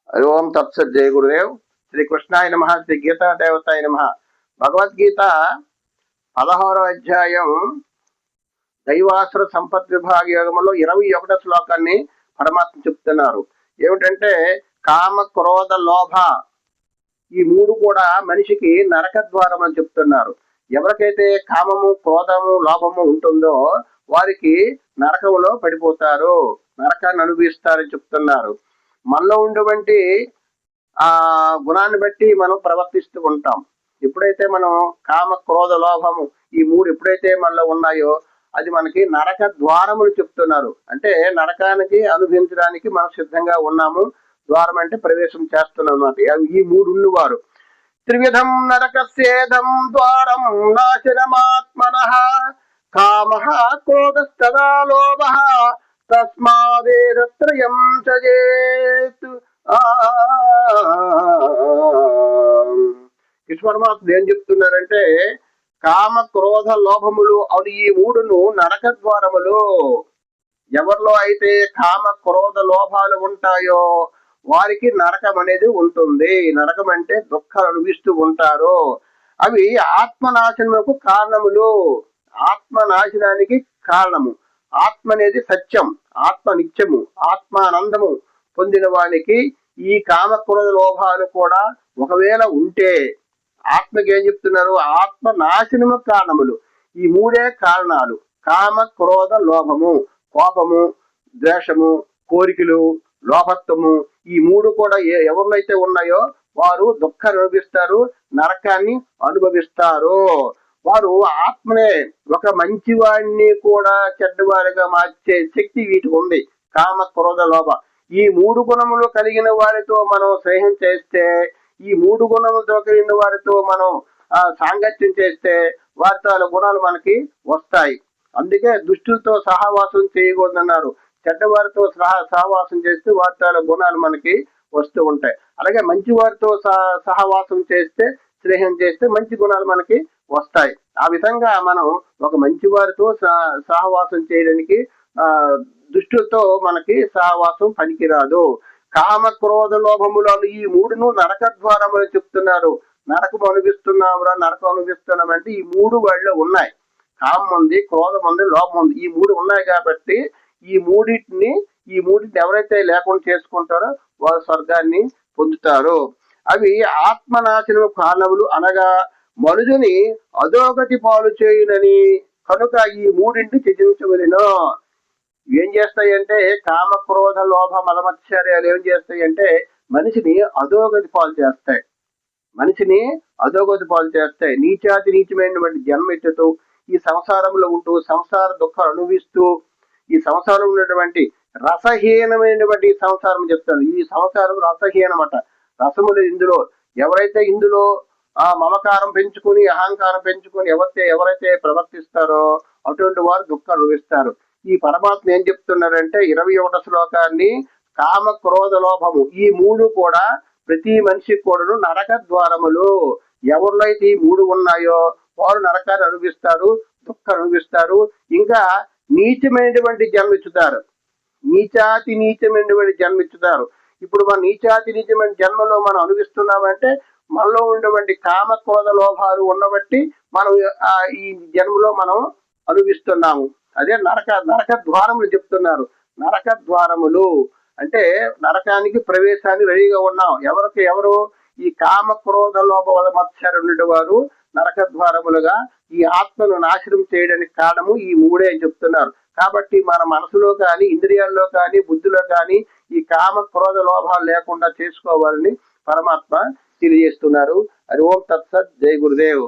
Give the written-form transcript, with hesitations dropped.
హరి ఓం తత్సత్. జయ గురుదేవ్. శ్రీ కృష్ణాయ నమ. శ్రీ గీతా దేవతాయ నమ. భగవద్గీత 16వ అధ్యాయం దైవాసుర సంపత్ విభాగ యోగంలో 21వ శ్లోకాన్ని పరమాత్మ చెప్తున్నారు. ఏమిటంటే కామ, క్రోధ, లోభ ఈ మూడు కూడా మనిషికి నరక ద్వారం అని చెప్తున్నారు. ఎవరికైతే కామము, క్రోధము, లోభము ఉంటుందో వారికి నరకంలో పడిపోతారు, నరకాన్ని అనుభవిస్తారని చెప్తున్నారు. మనలో ఉండేటువంటి ఆ గుణాన్ని బట్టి మనం ప్రవర్తిస్తూ ఉంటాం. ఎప్పుడైతే మనం కామ, క్రోధ, లోభము ఈ మూడు ఎప్పుడైతే మనలో ఉన్నాయో అది మనకి నరక ద్వారములు చెప్తున్నారు. అంటే నరకానికి అనుభవించడానికి మనం సిద్ధంగా ఉన్నాము. ద్వారం అంటే ప్రవేశం చేస్తున్నాం అన్నమాట. ఈ మూడు ఉన్నవారు త్రివిధం నరకస్యేదం ద్వారం నాశనమాత్మనః కామః, క్రోధస్తదా లోభః తస్మాదేతత్రయం త్యజేత్. కృష్ణ పరమాత్ముడు ఏం చెప్తున్నారంటే కామ, క్రోధ, లోభములు అవి ఈ మూడును నరక ద్వారములు. ఎవరిలో అయితే కామ, క్రోధ, లోభాలు ఉంటాయో వారికి నరకం అనేది ఉంటుంది. నరకం అంటే దుఃఖాలు అనుభవిస్తూ ఉంటారు. అవి ఆత్మనాశనముకు కారణములు. ఆత్మనాశనానికి కారణము. ఆత్మ అనేది సత్యం, ఆత్మ నిత్యము, ఆత్మానందము పొందిన వానికి ఈ కామ, క్రోధ, లోభాలు కూడా ఒకవేళ ఉంటే ఆత్మకి ఏం చెప్తున్నారు? ఆత్మ నాశనము కారణములు. ఈ మూడే కారణాలు: కామ, క్రోధ, లోభము, కోపము, ద్వేషము, కోరికలు, లోభత్వము. ఈ మూడు కూడా ఎవరిలో అయితే ఉన్నాయో వారు దుఃఖాన్ని అనుభవిస్తారు, నరకాన్ని అనుభవిస్తారు. వారు ఆత్మనే ఒక మంచివాడిని కూడా చెడ్డవారిగా మార్చే శక్తి వీటికి ఉంది. కామ, క్రోధ, లోభ ఈ మూడు గుణములు కలిగిన వారితో మనం స్నేహం చేస్తే, ఈ మూడు గుణములతో కలిగిన వారితో మనం సాంగత్యం చేస్తే వారితో గుణాలు మనకి వస్తాయి. అందుకే దుష్టులతో సహవాసం చేయకూడదన్నారు. చెడ్డవారితో సహవాసం చేస్తే వారితో గుణాలు మనకి వస్తూ ఉంటాయి. అలాగే మంచి వారితో సహవాసం చేస్తే, స్నేహం చేస్తే మంచి గుణాలు మనకి వస్తాయి. ఆ విధంగా మనం ఒక మంచి వారితో సహవాసం చేయడానికి దుష్టులతో మనకి సహవాసం పనికిరాదు. కామ, క్రోధ, లోభములను ఈ మూడును నరక ద్వారం అని చెప్తున్నారు. నరకం అనుభవిస్తున్నామురా, నరకం అనుభవిస్తున్నామంటే ఈ మూడు వాళ్ళలో ఉన్నాయి. కామం ఉంది, క్రోధం ఉంది, లోభం ఉంది. ఈ మూడు ఉన్నాయి కాబట్టి ఈ మూడింటిని ఎవరైతే లేకుండా చేసుకుంటారో వారు స్వర్గాన్ని పొందుతారు. అవి ఆత్మనాశనము కారణములు అనగా మనుజుని అధోగతి పాలు చేయునని కనుక ఈ మూడింటిని త్యజించవలెను. ఏం చేస్తాయంటే కామ, క్రోధ, లోభ, మదమత్సర్యాలు ఏం చేస్తాయంటే మనిషిని అధోగతి పాలు చేస్తాయి. మనిషిని అధోగతి పాలు చేస్తాయి. నీచాతి నీచమైనటువంటి జన్మ ఎత్తుతూ ఈ సంసారంలో ఉంటూ సంసార దుఃఖాలు అనుభవిస్తూ ఈ సంసారం ఉన్నటువంటి రసహీనమైనటువంటి సంసారం చెప్తాను. ఈ సంసారం రసహీనమట. రసములు ఇందులో ఎవరైతే ఇందులో మమకారం పెంచుకుని, అహంకారం పెంచుకుని ఎవరైతే ప్రవర్తిస్తారో అటువంటి వారు దుఃఖం అనుభవిస్తారు. ఈ పరమాత్మ ఏం చెప్తున్నారంటే 21వ శ్లోకాన్ని కామ, క్రోధ, లోభము ఈ మూడు కూడా ప్రతి మనిషికి కూడాను నరక ద్వారములు. ఎవరిలో అయితే ఈ మూడు ఉన్నాయో వారు నరకాన్ని అనుభవిస్తారు, దుఃఖం అనుభవిస్తారు. ఇంకా నీచమైనటువంటి జన్మిచ్చుతారు. నీచాతి నీచమైనటువంటి జన్మిచ్చుతారు. ఇప్పుడు మన నీచాతి నీచమైన జన్మలో మనం అనుభవిస్తున్నామంటే మనలో ఉండేటువంటి కామ, క్రోధ, లోభాలు ఉన్నబట్టి మనం ఈ జన్మలో మనం అనుభవిస్తున్నాము. అదే నరక ద్వారములు చెప్తున్నారు. నరక ద్వారములు అంటే నరకానికి ప్రవేశాన్ని రెడీగా ఉన్నాం. ఎవరు ఈ కామ, క్రోధ, లోభ, మత్సర్యం ఉండేవారు నరక ద్వారములుగా ఈ ఆత్మను నాశనం చేయడానికి కారణము ఈ మూడే అని చెప్తున్నారు. కాబట్టి మన మనసులో కానీ, ఇంద్రియాల్లో కానీ, బుద్ధిలో కానీ ఈ కామ, క్రోధ, లోభాలు లేకుండా చేసుకోవాలని పరమాత్మ తెలియజేస్తున్నారు. హరి ఓం తత్సత్. జై గురుదేవ్.